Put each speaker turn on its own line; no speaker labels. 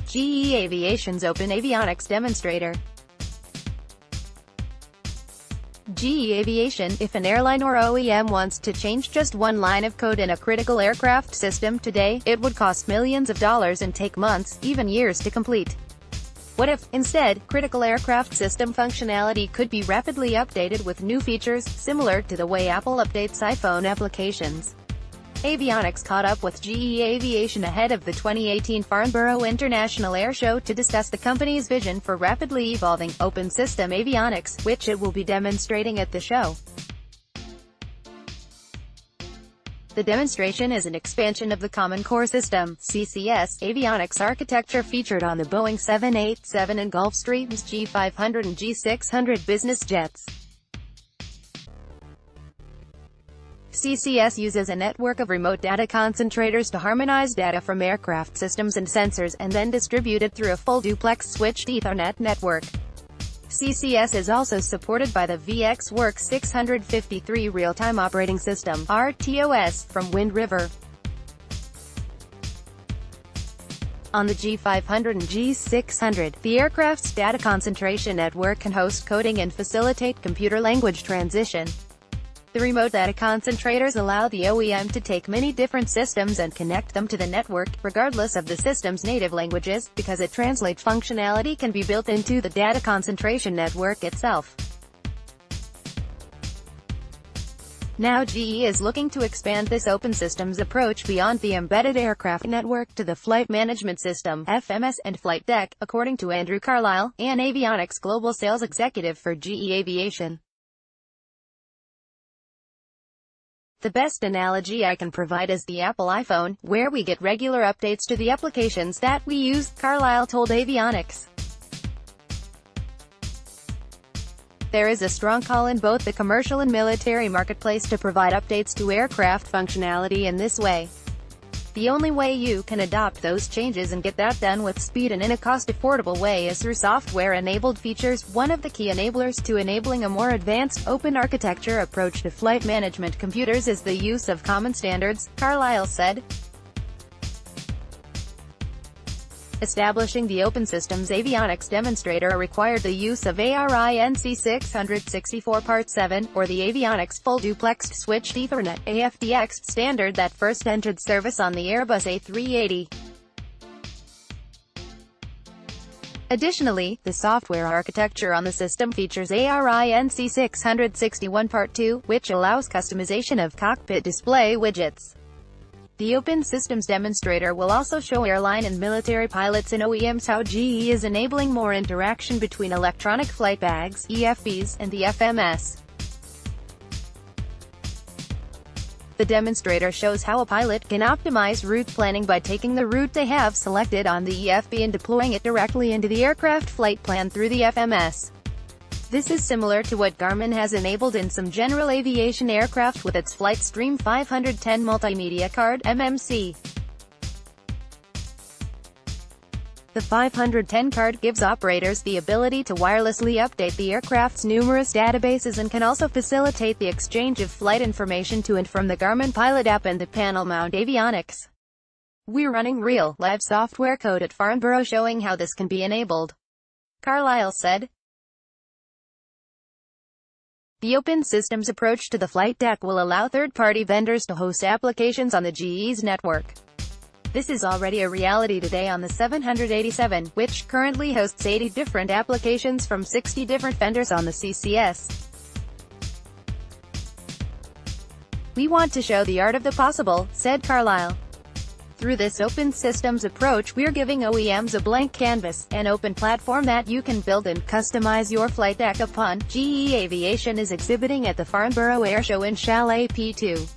GE Aviation's open avionics demonstrator. GE Aviation, if an airline or OEM wants to change just one line of code in a critical aircraft system today, it would cost millions of dollars and take months, even years to complete. What if, instead, critical aircraft system functionality could be rapidly updated with new features, similar to the way Apple updates iPhone applications? Avionics caught up with GE Aviation ahead of the 2018 Farnborough International Air Show to discuss the company's vision for rapidly evolving, open-system avionics, which it will be demonstrating at the show. The demonstration is an expansion of the Common Core System (CCS) avionics architecture featured on the Boeing 787 and Gulfstream's G500 and G600 business jets. CCS uses a network of remote data concentrators to harmonize data from aircraft systems and sensors, and then distribute it through a full duplex switched Ethernet network. CCS is also supported by the VxWorks 653 Real-Time Operating System (RTOS) from Wind River. On the G500 and G600, the aircraft's data concentration network can host coding and facilitate computer language transition. The remote data concentrators allow the OEM to take many different systems and connect them to the network, regardless of the system's native languages, because it translate functionality can be built into the data concentration network itself. Now GE is looking to expand this open systems approach beyond the embedded aircraft network to the flight management system (FMS) and flight deck, according to Andrew Carlisle, an avionics global sales executive for GE Aviation. The best analogy I can provide is the Apple iPhone, where we get regular updates to the applications that we use, Carlisle told Avionics. There is a strong call in both the commercial and military marketplace to provide updates to aircraft functionality in this way. The only way you can adopt those changes and get that done with speed and in a cost-affordable way is through software-enabled features. One of the key enablers to enabling a more advanced, open architecture approach to flight management computers is the use of common standards, Carlisle said. Establishing the Open Systems Avionics Demonstrator required the use of ARINC 664 Part 7, or the Avionics Full Duplexed Switched Ethernet (AFDX) standard that first entered service on the Airbus A380. Additionally, the software architecture on the system features ARINC 661 Part 2, which allows customization of cockpit display widgets. The Open Systems Demonstrator will also show airline and military pilots and OEMs how GE is enabling more interaction between electronic flight bags (EFBs) and the FMS. The demonstrator shows how a pilot can optimize route planning by taking the route they have selected on the EFB and deploying it directly into the aircraft flight plan through the FMS. This is similar to what Garmin has enabled in some general aviation aircraft with its Flightstream 510 Multimedia Card (MMC). The 510 card gives operators the ability to wirelessly update the aircraft's numerous databases and can also facilitate the exchange of flight information to and from the Garmin Pilot app and the panel mount avionics. We're running real, live software code at Farnborough showing how this can be enabled, Carlisle said. The open systems approach to the flight deck will allow third-party vendors to host applications on the GE's network. This is already a reality today on the 787, which currently hosts 80 different applications from 60 different vendors on the CCS. We want to show the art of the possible, said Carlisle. Through this open systems approach, we're giving OEMs a blank canvas, an open platform that you can build and customize your flight deck upon. GE Aviation is exhibiting at the Farnborough Air Show in Chalet P2.